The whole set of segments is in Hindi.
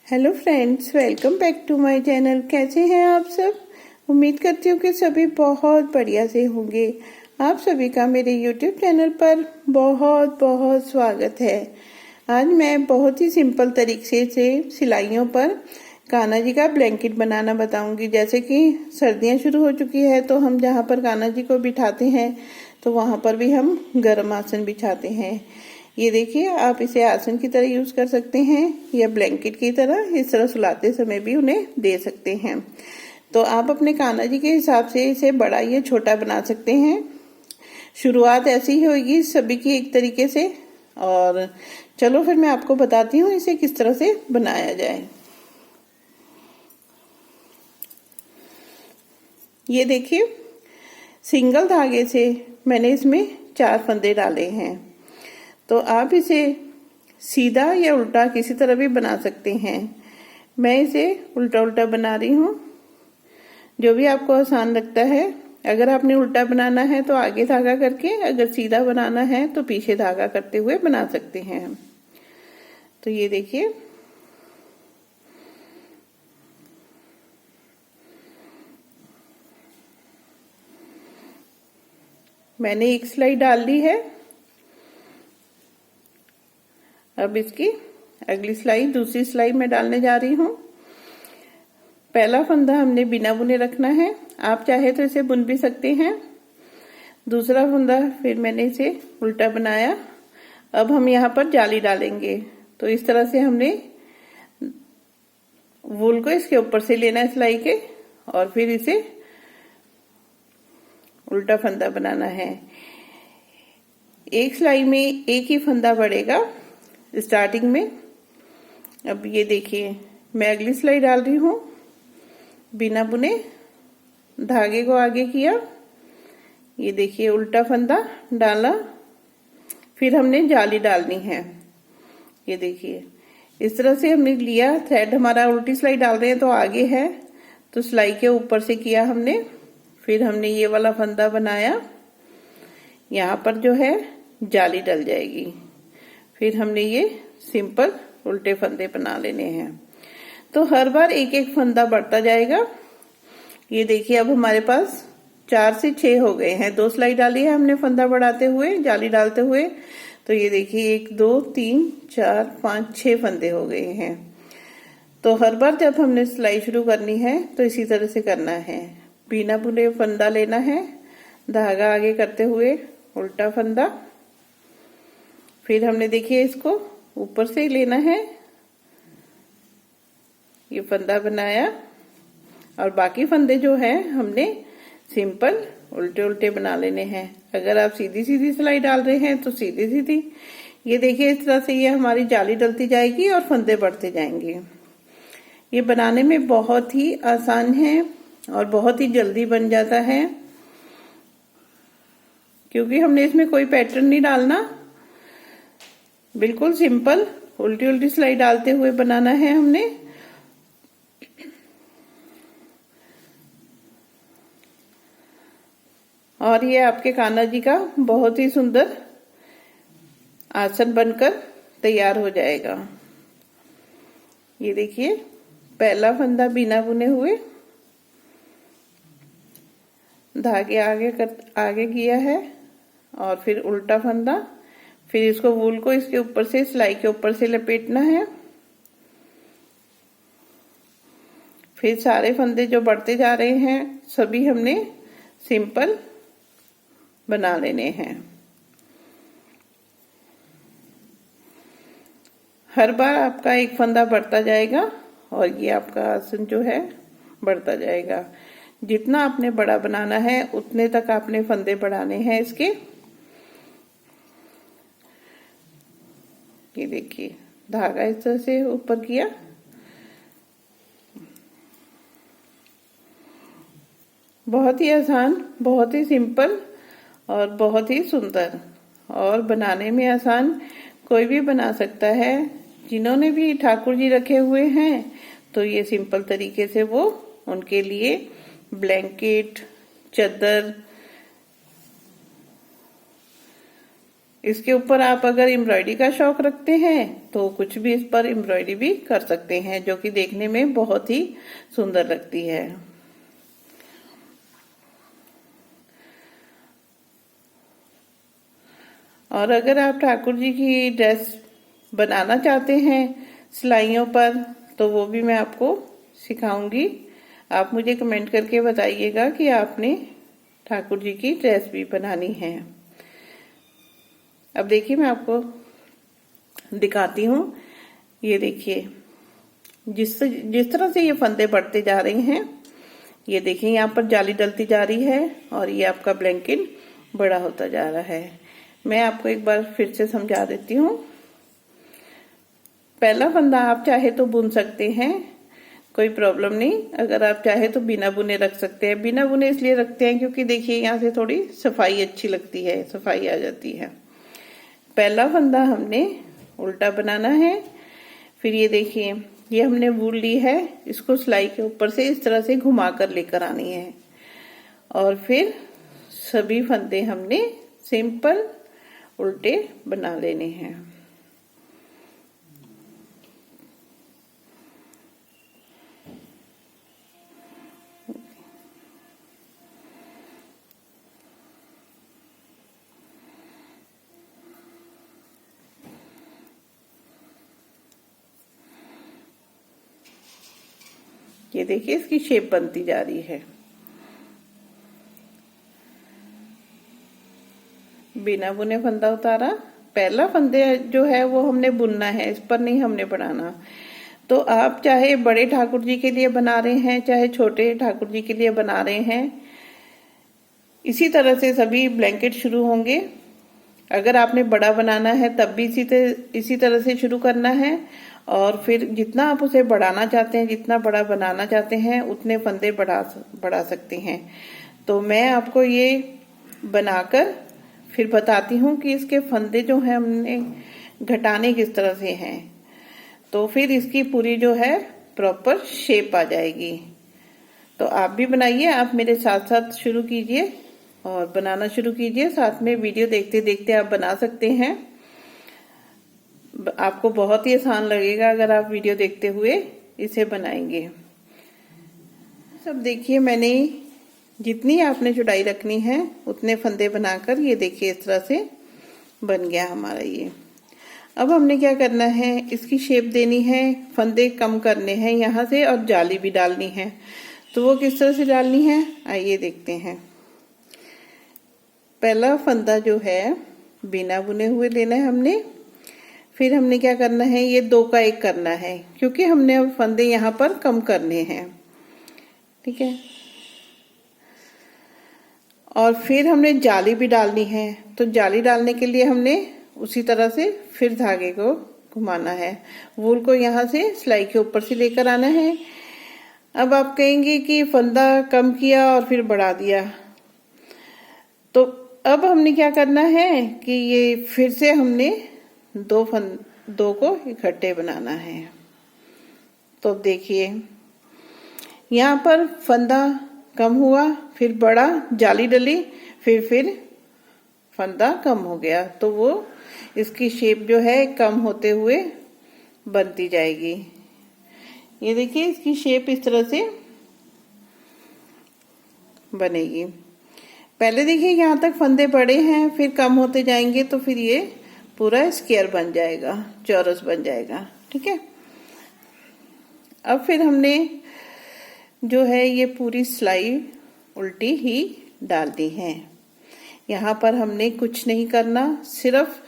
Hello friends, welcome back to my channel. कैसे हैं आप सब? उम्मीद करती हूँ कि सभी बहुत बढ़िया से होंगे। आप सभी का मेरे यूट्यूब चैनल पर बहुत बहुत स्वागत है। आज मैं बहुत ही सिंपल तरीके से सिलाइयों पर कान्हा जी का ब्लैंकेट बनाना बताऊंगी। जैसे कि सर्दियाँ शुरू हो चुकी है तो हम जहाँ पर कान्हा जी को बिठाते हैं तो वहाँ पर भी हम गर्म आसन बिछाते हैं। ये देखिए, आप इसे आसन की तरह यूज कर सकते हैं या ब्लैंकेट की तरह इस तरह सुलाते समय भी उन्हें दे सकते हैं। तो आप अपने कान्हा जी के हिसाब से इसे बड़ा या छोटा बना सकते हैं। शुरुआत ऐसी ही होगी सभी की एक तरीके से। और चलो फिर मैं आपको बताती हूँ इसे किस तरह से बनाया जाए। ये देखिए, सिंगल धागे से मैंने इसमें 4 फंदे डाले हैं। तो आप इसे सीधा या उल्टा किसी तरह भी बना सकते हैं। मैं इसे उल्टा उल्टा बना रही हूँ, जो भी आपको आसान लगता है। अगर आपने उल्टा बनाना है तो आगे धागा करके, अगर सीधा बनाना है तो पीछे धागा करते हुए बना सकते हैं। तो ये देखिए, मैंने एक सिलाई डाल दी है। अब इसकी अगली सिलाई, दूसरी सिलाई में डालने जा रही हूँ। पहला फंदा हमने बिना बुने रखना है। आप चाहे तो इसे बुन भी सकते हैं। दूसरा फंदा फिर मैंने इसे उल्टा बनाया। अब हम यहाँ पर जाली डालेंगे। तो इस तरह से हमने वूल को इसके ऊपर से लेना है सिलाई के, और फिर इसे उल्टा फंदा बनाना है। एक सिलाई में एक ही फंदा बढ़ेगा स्टार्टिंग में। अब ये देखिए, मैं अगली सिलाई डाल रही हूँ। बिना बुने धागे को आगे किया, ये देखिए उल्टा फंदा डाला, फिर हमने जाली डालनी है। ये देखिए, इस तरह से हमने लिया। थ्रेड हमारा उल्टी सिलाई डाल रहे हैं तो आगे है, तो सिलाई के ऊपर से किया हमने। फिर हमने ये वाला फंदा बनाया, यहाँ पर जो है जाली डल जाएगी। फिर हमने ये सिंपल उल्टे फंदे बना लेने हैं। तो हर बार एक एक फंदा बढ़ता जाएगा। ये देखिए, अब हमारे पास 4 से 6 हो गए हैं। 2 सिलाई डाली है हमने फंदा बढ़ाते हुए, जाली डालते हुए। तो ये देखिए 1 2 3 4 5 6 फंदे हो गए हैं। तो हर बार जब हमने सिलाई शुरू करनी है तो इसी तरह से करना है। बिना बुने फंदा लेना है, धागा आगे करते हुए उल्टा फंदा, फिर हमने देखिए इसको ऊपर से लेना है, ये फंदा बनाया, और बाकी फंदे जो है हमने सिंपल उल्टे उल्टे बना लेने हैं। अगर आप सीधी सीधी सिलाई डाल रहे हैं तो सीधी सीधी। ये देखिए, इस तरह से ये हमारी जाली डलती जाएगी और फंदे बढ़ते जाएंगे। ये बनाने में बहुत ही आसान है और बहुत ही जल्दी बन जाता है, क्योंकि हमने इसमें कोई पैटर्न नहीं डालना। बिल्कुल सिंपल उल्टी उल्टी सिलाई डालते हुए बनाना है हमने। और ये आपके कान्हा जी का बहुत ही सुंदर आसन बनकर तैयार हो जाएगा। ये देखिए, पहला फंदा बिना बुने हुए धागे आगे किया है, और फिर उल्टा फंदा, फिर इसको वूल को इसके ऊपर से, सिलाई के ऊपर से लपेटना है। फिर सारे फंदे जो बढ़ते जा रहे हैं सभी हमने सिंपल बना लेने हैं। हर बार आपका एक फंदा बढ़ता जाएगा और ये आपका आसन जो है बढ़ता जाएगा। जितना आपने बड़ा बनाना है उतने तक आपने फंदे बढ़ाने हैं इसके। ये देखिए, धागा इस तरह से ऊपर किया, बहुत ही आसान, बहुत ही सिंपल और बहुत ही सुंदर, और बनाने में आसान। कोई भी बना सकता है। जिन्होंने भी ठाकुर जी रखे हुए हैं तो ये सिंपल तरीके से वो उनके लिए ब्लैंकेट, चादर, इसके ऊपर आप अगर एम्ब्रॉयडरी का शौक रखते हैं तो कुछ भी इस पर एम्ब्रॉयडरी भी कर सकते हैं, जो कि देखने में बहुत ही सुंदर लगती है। और अगर आप ठाकुर जी की ड्रेस बनाना चाहते हैं सिलाइयों पर, तो वो भी मैं आपको सिखाऊंगी। आप मुझे कमेंट करके बताइएगा कि आपने ठाकुर जी की ड्रेस भी बनानी है। अब देखिए मैं आपको दिखाती हूँ। ये देखिए जिस तरह से ये फंदे बढ़ते जा रहे हैं, ये देखिए यहाँ पर जाली डलती जा रही है और ये आपका ब्लैंकेट बड़ा होता जा रहा है। मैं आपको एक बार फिर से समझा देती हूँ। पहला फंदा आप चाहे तो बुन सकते हैं, कोई प्रॉब्लम नहीं। अगर आप चाहे तो बिना बुने रख सकते हैं। बिना बुने इसलिए रखते हैं क्योंकि देखिए यहाँ से थोड़ी सफाई अच्छी लगती है, सफाई आ जाती है। पहला फंदा हमने उल्टा बनाना है। फिर ये देखिए ये हमने वूल ली है, इसको सिलाई के ऊपर से इस तरह से घुमा कर लेकर आनी है और फिर सभी फंदे हमने सिंपल उल्टे बना लेने हैं। ये देखिए इसकी शेप बनती जा रही है। बिना बुने फंदा उतारा। पहला फंदे जो है वो हमने बुनना है, इस पर नहीं हमने बनाना। तो आप चाहे बड़े ठाकुर जी के लिए बना रहे हैं, चाहे छोटे ठाकुर जी के लिए बना रहे हैं, इसी तरह से सभी ब्लैंकेट शुरू होंगे। अगर आपने बड़ा बनाना है तब भी इसी तरह से शुरू करना है और फिर जितना आप उसे बढ़ाना चाहते हैं, जितना बड़ा बनाना चाहते हैं, उतने फंदे बढ़ा सकते हैं। तो मैं आपको ये बनाकर फिर बताती हूँ कि इसके फंदे जो है हमने घटाने किस तरह से हैं, तो फिर इसकी पूरी जो है प्रॉपर शेप आ जाएगी। तो आप भी बनाइए, आप मेरे साथ साथ शुरू कीजिए और बनाना शुरू कीजिए। साथ में वीडियो देखते देखते आप बना सकते हैं। आपको बहुत ही आसान लगेगा अगर आप वीडियो देखते हुए इसे बनाएंगे। सब देखिए मैंने जितनी आपने चौड़ाई रखनी है उतने फंदे बनाकर ये देखिए इस तरह से बन गया हमारा ये। अब हमने क्या करना है, इसकी शेप देनी है, फंदे कम करने हैं यहाँ से और जाली भी डालनी है। तो वो किस तरह से डालनी है आइए देखते हैं। पहला फंदा जो है बिना बुने हुए लेना है हमने। फिर हमने क्या करना है, ये 2 का 1 करना है क्योंकि हमने अब फंदे यहाँ पर कम करने हैं, ठीक है। और फिर हमने जाली भी डालनी है। तो जाली डालने के लिए हमने उसी तरह से फिर धागे को घुमाना है, वूल को यहाँ से सिलाई के ऊपर से लेकर आना है। अब आप कहेंगे कि फंदा कम किया और फिर बढ़ा दिया, तो अब हमने क्या करना है कि ये फिर से हमने 2 को इकट्ठे बनाना है। तो देखिए यहाँ पर फंदा कम हुआ, फिर बढ़ा, जाली डली, फिर फंदा कम हो गया, तो वो इसकी शेप जो है कम होते हुए बनती जाएगी। ये देखिए इसकी शेप इस तरह से बनेगी। पहले देखिए यहाँ तक फंदे बड़े हैं, फिर कम होते जाएंगे, तो फिर ये पूरा स्क्वायर बन जाएगा, चौरस बन जाएगा, ठीक है। अब फिर हमने जो है ये पूरी सिलाई उल्टी ही डालनी है। यहाँ पर हमने कुछ नहीं करना, सिर्फ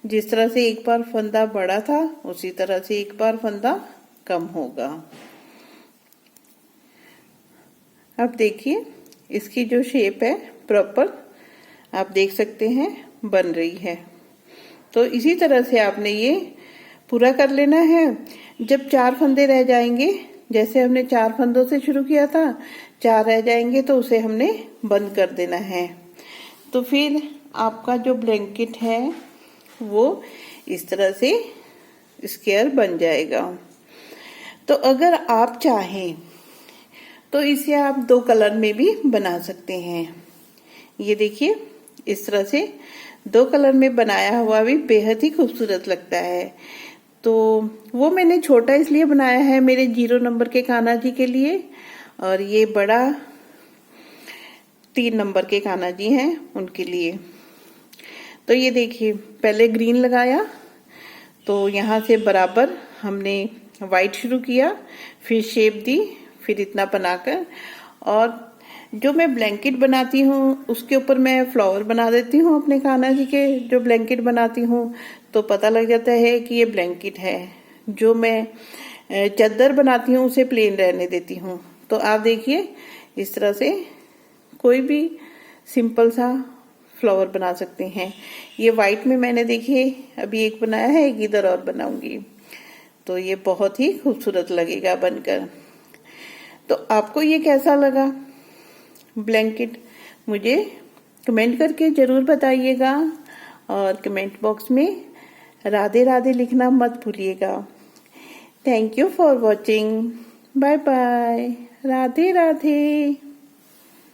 जिस तरह से एक बार फंदा बड़ा था उसी तरह से एक बार फंदा कम होगा। अब देखिए इसकी जो शेप है प्रॉपर आप देख सकते हैं बन रही है। तो इसी तरह से आपने ये पूरा कर लेना है। जब 4 फंदे रह जाएंगे, जैसे हमने 4 फंदों से शुरू किया था, 4 रह जाएंगे तो उसे हमने बंद कर देना है। तो फिर आपका जो ब्लैंकेट है वो इस तरह से स्क्वायर बन जाएगा। तो अगर आप चाहें तो इसे आप 2 कलर में भी बना सकते हैं। ये देखिए इस तरह से 2 कलर में बनाया हुआ भी बेहद ही खूबसूरत लगता है। तो वो मैंने छोटा इसलिए बनाया है मेरे 0 नंबर के कान्हा जी के लिए, और ये बड़ा 3 नंबर के कान्हा जी हैं उनके लिए। तो ये देखिए, पहले ग्रीन लगाया, तो यहाँ से बराबर हमने वाइट शुरू किया, फिर शेप दी, फिर इतना बनाकर, और जो मैं ब्लैंकेट बनाती हूँ उसके ऊपर मैं फ्लावर बना देती हूँ अपने कान्हा जी के। जो ब्लैंकेट बनाती हूँ तो पता लग जाता है कि ये ब्लैंकेट है। जो मैं चादर बनाती हूँ उसे प्लेन रहने देती हूँ। तो आप देखिए, इस तरह से कोई भी सिंपल सा फ्लावर बना सकते हैं। ये वाइट में मैंने देखिए अभी एक बनाया है, एक इधर और बनाऊंगी, तो ये बहुत ही खूबसूरत लगेगा बनकर। तो आपको ये कैसा लगा ब्लैंकेट, मुझे कमेंट करके जरूर बताइएगा, और कमेंट बॉक्स में राधे राधे लिखना मत भूलिएगा। Thank you for watching. Bye bye. Radhe Radhe.